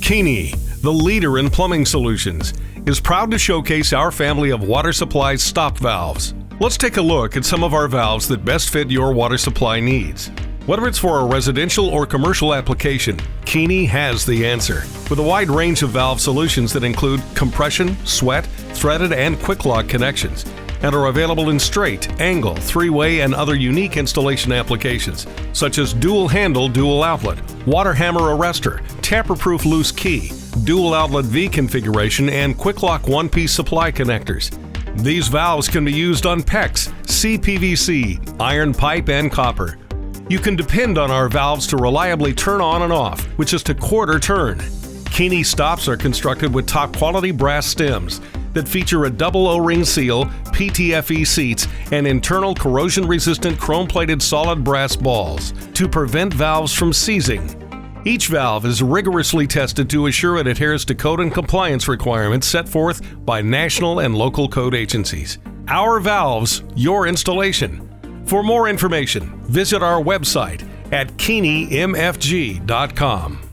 Keeney, the leader in plumbing solutions, is proud to showcase our family of water supply stop valves. Let's take a look at some of our valves that best fit your water supply needs. Whether it's for a residential or commercial application, Keeney has the answer. With a wide range of valve solutions that include compression, sweat, threaded, and quick lock connections, and are available in straight, angle, three-way, and other unique installation applications, such as dual handle, dual outlet, water hammer arrestor, tamper-proof loose key, dual outlet V configuration, and quick lock one-piece supply connectors. These valves can be used on PEX, CPVC, iron pipe, and copper. You can depend on our valves to reliably turn on and off with just a quarter turn. Keeney stops are constructed with top-quality brass stems that feature a double O-ring seal, PTFE seats, and internal corrosion-resistant chrome-plated solid brass balls to prevent valves from seizing. Each valve is rigorously tested to assure it adheres to code and compliance requirements set forth by national and local code agencies. Our valves, your installation. For more information, visit our website at KeeneyMFG.com.